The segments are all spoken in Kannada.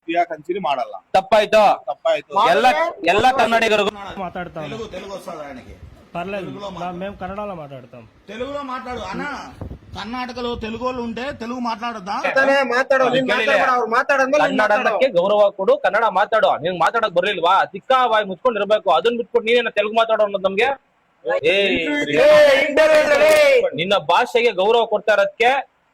ಪಿಯಾಕ್ ಅಂಚಿರಿ ಮಾಡಲ್ಲ. ತಪ್ಪಾಯ್ತು. ಎಲ್ಲ కన్నడిగరిಗೂ మాట్లాడతాం. తెలుగు వస్తుంది ఆయనకి. పర్లేదు, మేము కన్నడలో మాట్లాడతాం. తెలుగులో మాట్లాడు అన్న. కర్ణాటకలో తెలుగు వాళ్ళు ఉంటే తెలుగు మాట్లాడద్దా? ಕನ್ನಡಕ್ಕೆ ಗೌರವ ಕೊಡು, ಕನ್ನಡ ಮಾತಾಡು. ನೀನ್ ಮಾತಾಡಕ್ ಬರ್ಲಿಲ್ವಾ? ತಿಕ್ಕ ಬಾಯಿ ಮುಚ್ಕೊಂಡು ಇರ್ಬೇಕು. ಅದನ್ನ ಬಿಟ್ಬಿಟ್ಟು ನೀನೇನ ತೆಲುಗು ಮಾತಾಡೋ ಅನ್ನೋದು ನಮ್ಗೆ? ನಿನ್ನ ಭಾಷೆಗೆ ಗೌರವ ಕೊಡ್ತಾ ಇರೋದಕ್ಕೆ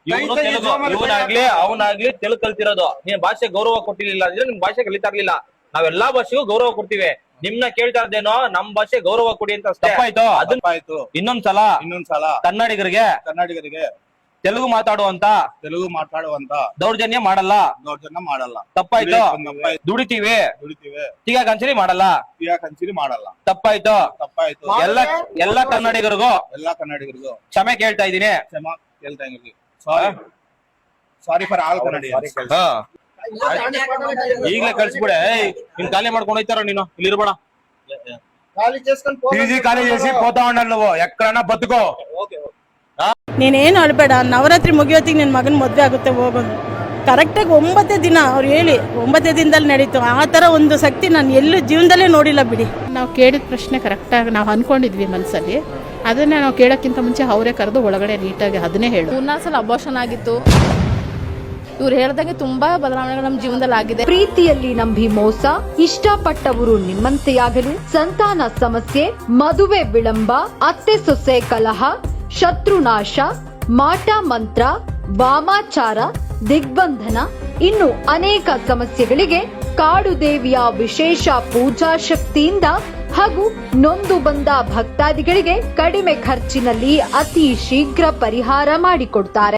ಇವನು ತೆಲುಗು, ಇವನಾಗ್ಲಿ ಅವನಾಗ್ಲಿ ತೆಲುಗು ಕಲ್ತಿರೋದು. ನೀನ್ ಭಾಷೆ ಗೌರವ ಕೊಟ್ಟಿರ್ಲಿಲ್ಲ ಅಂದ್ರೆ ನಿಮ್ ಭಾಷೆ ಕಲಿತಾ ಇರ್ಲಿಲ್ಲ. ನಾವೆಲ್ಲಾ ಭಾಷೆಗೂ ಗೌರವ ಕೊಡ್ತೀವಿ. ನಿಮ್ನ ಕೇಳ್ತಾ ಇದ್ದೇನೋ ನಮ್ ಭಾಷೆ ಗೌರವ ಕೊಡಿ ಅಂತ. ತಪ್ಪಾಯ್ತು. ಅದನ್ನ ಇನ್ನೊಂದ್ಸಲ ಕನ್ನಡಿಗರಿಗೆ ತೆಲುಗು ಮಾತಾಡುವಂತ ದೌರ್ಜನ್ಯ ಮಾಡಲ್ಲ. ತಪ್ಪಾಯ್ತು. ದುಡಿತೀವಿ ಪಿಯಾಕ್ ಅಂಚಿರಿ ಮಾಡಲ್ಲ. ತಪ್ಪಾಯ್ತು. ಎಲ್ಲ ಕನ್ನಡಿಗರಿಗೂ ಕ್ಷಮೆ ಕೇಳ್ತಾ ಇದೀನಿ. ಸಾರಿ ಫಾರ್ ಆಲ್ ಕನ್ನಡಿಗನ್ಸ್. ಈಗಲೇ కల్సిపోడే. ನೀನ್ ఖాళీ ಮಾಡ್ಕೊಂಡು ಹೋಯ್ತಾರ. ನೀನು ಇಲ್ಲಿ ಇರಬೇಡ. పీజీ ఖాళీ చేసి పోతా ఉండాలి. నువ్వు ఎక్కడన్నా బతుకో. ನೀನೇನು ಅಳ್ಬೇಡ. ನವರಾತ್ರಿ ಮುಗಿಯೋತ್ತಿಗೆ ನಿನ್ನ ಮಗನ ಮದುವೆ ಆಗುತ್ತೆ, ಹೋಗೋದು. ಕರೆಕ್ಟಾಗಿ 9 ದಿನ ಅವ್ರು ಹೇಳಿ 9 ದಿನದಲ್ಲಿ ನಡೀತು. ಆ ಥರ ಒಂದು ಶಕ್ತಿ ನಾನು ಎಲ್ಲೂ ಜೀವನದಲ್ಲೇ ನೋಡಿಲ್ಲ ಬಿಡಿ. ನಾವು ಕೇಳಿದ ಪ್ರಶ್ನೆ ಕರೆಕ್ಟಾಗಿ ನಾವು ಅನ್ಕೊಂಡಿದ್ವಿ ಮನಸ್ಸಲ್ಲಿ. ಅದನ್ನೇ ನಾವು ಕೇಳೋಕ್ಕಿಂತ ಮುಂಚೆ ಅವರೇ ಕರೆದು ಒಳಗಡೆ ನೀಟಾಗಿ ಅದನ್ನೇ ಹೇಳು. 3 ಸಲ ಅಬೋರ್ಷನ್ ಆಗಿತ್ತು. ಇವ್ರು ಹೇಳ್ದಂಗೆ ತುಂಬಾ ಬದಲಾವಣೆಗಳು ನಮ್ಮ ಜೀವನದಲ್ಲಿ ಆಗಿದೆ. ಪ್ರೀತಿಯಲ್ಲಿ ನಂಬಿ ಮೋಸ, ಇಷ್ಟಪಟ್ಟವರು ನಿಮ್ಮಂತೆಯಾಗಲು, ಸಂತಾನ ಸಮಸ್ಯೆ, ಮದುವೆ ವಿಳಂಬ, ಅತ್ತೆ ಸೊಸೆ ಕಲಹ, ಶತ್ರುನಾಶ, ಮಾಟ ಮಂತ್ರ, ವಾಮಾಚಾರ, ದಿಗ್ಬಂಧನ, ಇನ್ನು ಅನೇಕ ಸಮಸ್ಯೆಗಳಿಗೆ ಕಾಡು ದೇವಿಯ ವಿಶೇಷ ಪೂಜಾ ಶಕ್ತಿಯಿಂದ ಹಾಗೂ ನೊಂದು ಬಂದ ಭಕ್ತಾದಿಗಳಿಗೆ ಕಡಿಮೆ ಖರ್ಚಿನಲ್ಲಿ ಅತಿ ಶೀಘ್ರ ಪರಿಹಾರ ಮಾಡಿಕೊಡ್ತಾರೆ.